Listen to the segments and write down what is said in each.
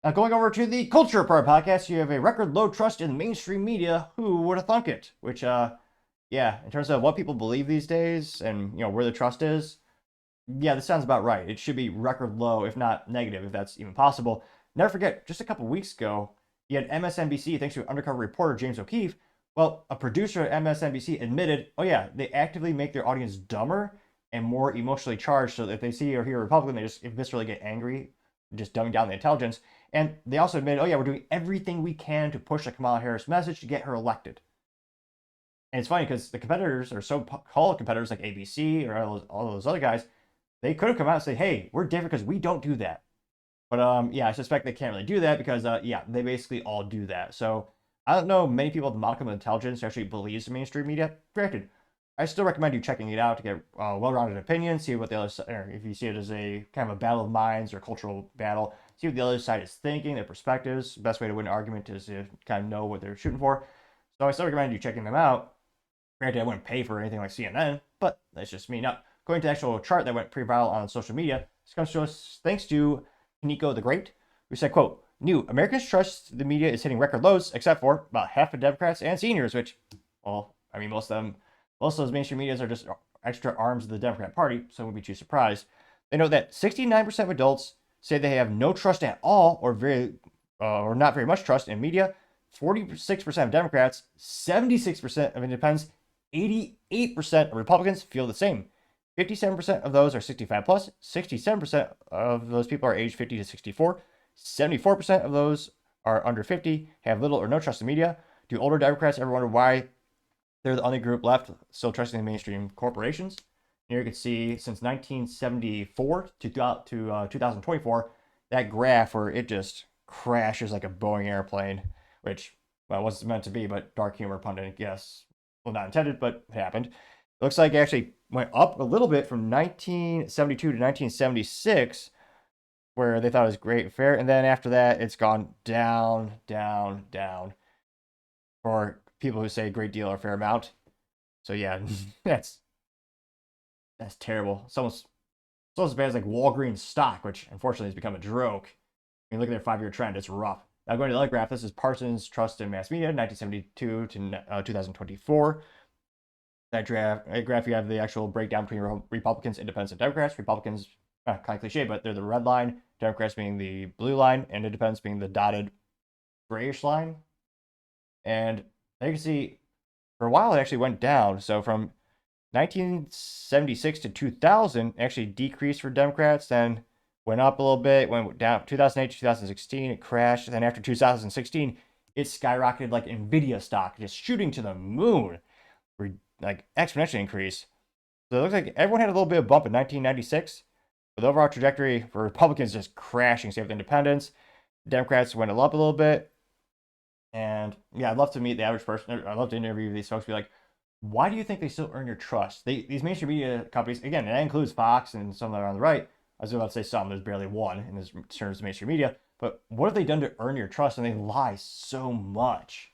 Now, going over to the Culture Report podcast, you have a record low trust in mainstream media. Who would have thunk it? Which, yeah, in terms of what people believe these days and, where the trust is, yeah, this sounds about right. It should be record low, if not negative, if that's even possible. Never forget, just a couple weeks ago, you had MSNBC, thanks to undercover reporter James O'Keefe. Well, a producer at MSNBC admitted, oh yeah, they actively make their audience dumber and more emotionally charged, so that if they see or hear a Republican, they just viscerally get angry, just dumbing down the intelligence. And they also admitted, oh yeah, we're doing everything we can to push the Kamala Harris message to get her elected. And it's funny because the competitors, or so-called competitors like ABC or all those other guys, they could have come out and say, hey, we're different because we don't do that. But yeah, I suspect they can't really do that because yeah, they basically all do that. So I don't know many people with the modicum of intelligence who actually believes in mainstream media. Granted, I still recommend you checking it out to get well-rounded opinion, see what the other side, or if you see it as a kind of a battle of minds or cultural battle, see what the other side is thinking, their perspectives. The best way to win an argument is to kind of know what they're shooting for. So I still recommend you checking them out. Granted, I wouldn't pay for anything like CNN, but that's just me. Now, going to the actual chart that went pretty viral on social media, this comes to us thanks to Nico the Great, who said, quote, new, Americans trust the media is hitting record lows, except for about half of Democrats and seniors, which, well, I mean, most of those mainstream medias are just extra arms of the Democrat Party, so I wouldn't be too surprised. They note that 69% of adults say they have no trust at all or not very much trust in media. 46% of Democrats, 76% of independents, 88% of Republicans feel the same. 57% of those are 65 plus, 67% of those people are aged 50 to 64, 74% of those are under 50, have little or no trust in media. Do older Democrats ever wonder why they're the only group left still trusting the mainstream corporations? Here you can see since 1974 to 2024, that graph where it just crashes like a Boeing airplane, which, well, wasn't meant to be, but dark humor pun, I guess. Well, not intended, but it happened. It looks like it actually went up a little bit from 1972 to 1976, where they thought it was great and fair. And then after that, it's gone down, down, down for people who say a great deal or fair amount. So yeah, that's terrible. It's almost as bad as like Walgreens stock, which unfortunately has become a joke. I mean, look at their 5-year trend. It's rough. Now going to the other graph, this is Parsons Trust in Mass Media, 1972 to 2024. That graph, you have the actual breakdown between Republicans, Independents, and Democrats. Republicans, kind of cliche, but they're the red line. Democrats being the blue line, and Independents being the dotted grayish line. And you can see, for a while, it actually went down. So from 1976 to 2000, it actually decreased for Democrats, then went up a little bit, went down 2008 to 2016, it crashed. And then after 2016, it skyrocketed like Nvidia stock, just shooting to the moon. Like exponentially increase. So it looks like everyone had a little bit of bump in 1996, but the overall trajectory for Republicans just crashing, save with independents. Democrats went up a little bit. And yeah, I'd love to meet the average person. I'd love to interview these folks, be like, why do you think they still earn your trust? These mainstream media companies, again, that includes Fox and some that are on the right. I was about to say some, there's barely one in terms of mainstream media. But what have they done to earn your trust? And they lie so much.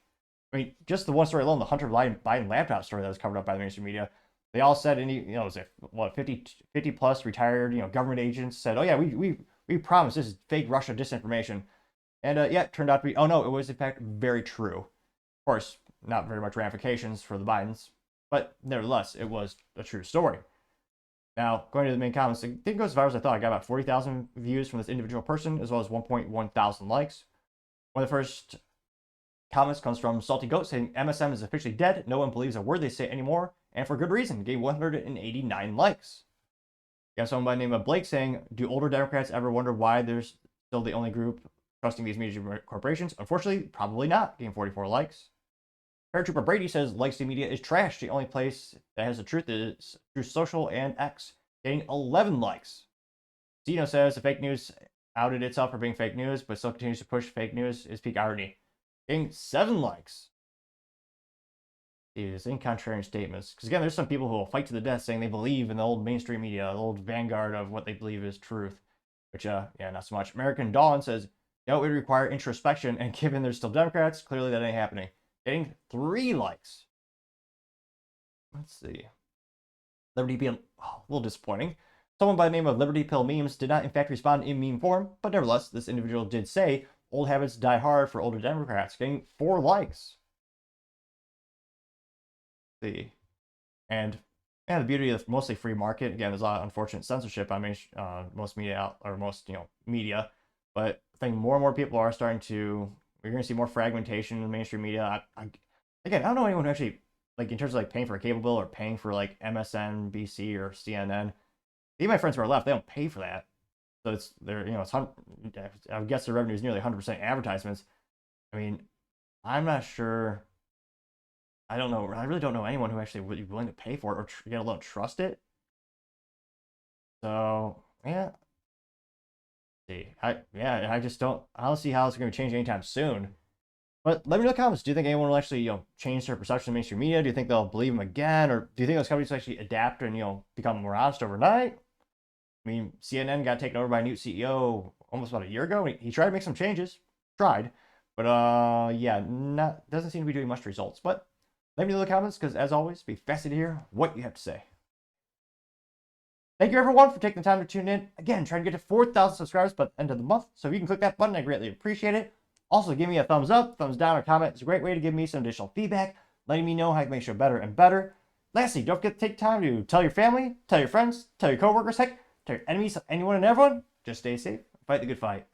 I mean, just the one story alone, the Hunter Biden laptop story that was covered up by the mainstream media, they all said, was it, 50 plus retired, government agents said, oh yeah, we promise this is fake Russia disinformation. And yeah, it turned out to be, oh no, it was in fact very true. Of course, not very much ramifications for the Bidens, but nevertheless, it was a true story. Now, going to the main comments, it didn't go as far as I thought. I got about 40,000 views from this individual person, as well as 1.1 thousand likes. One of the first comments comes from Salty Goat saying MSM is officially dead. No one believes a word they say anymore, and for good reason. Gave 189 likes. You have someone by the name of Blake saying, do older Democrats ever wonder why there's still the only group trusting these media corporations? Unfortunately, probably not. Getting 44 likes. Paratrooper Brady says legacy media is trash. The only place that has the truth is Truth Social and X. Getting 11 likes. Zeno says the fake news outed itself for being fake news, but still continues to push fake news is peak irony. Getting 7 likes. These contrarian statements. Because again, there's some people who will fight to the death saying they believe in the old mainstream media, the old vanguard of what they believe is truth. Which, yeah, not so much. American Dawn says, no, it would require introspection, and given there's still Democrats, clearly that ain't happening. Getting 3 likes. Let's see. Liberty Pill, a little disappointing. Someone by the name of Liberty Pill Memes did not in fact respond in meme form, but nevertheless, this individual did say, Old habits die hard for older Democrats, getting 4 likes. See, and yeah, the beauty of mostly free market, again, there's a lot of unfortunate censorship on most media or most media, but I think more and more people are starting to. We're going to see more fragmentation in the mainstream media. Again, I don't know anyone who actually, like, in terms of like paying for a cable bill or paying for like MSNBC or CNN. Even my friends who are left, they don't pay for that. So it's they're it's I guess their revenue is nearly 100% advertisements. I mean, I'm not sure. I don't know. I really don't know anyone who actually would be willing to pay for it or get alone trust it. So yeah, see, I just don't see how it's going to change anytime soon. But let me know in the comments. Do you think anyone will actually change their perception of mainstream media? Do you think they'll believe them again, or do you think those companies will actually adapt and become more honest overnight? I mean, CNN got taken over by a new CEO almost about a year ago. He tried to make some changes, but yeah, doesn't seem to be doing much results. But let me know in the comments, because as always, be fascinated to hear what you have to say. Thank you everyone for taking the time to tune in. Again, trying to get to 4,000 subscribers by the end of the month. So if you can click that button, I greatly appreciate it. Also, give me a thumbs up, thumbs down, or comment. It's a great way to give me some additional feedback, letting me know how I can make the show better and better. Lastly, don't forget to take time to tell your family, tell your friends, tell your coworkers, heck, tell your enemies, anyone and everyone. Just stay safe, fight the good fight.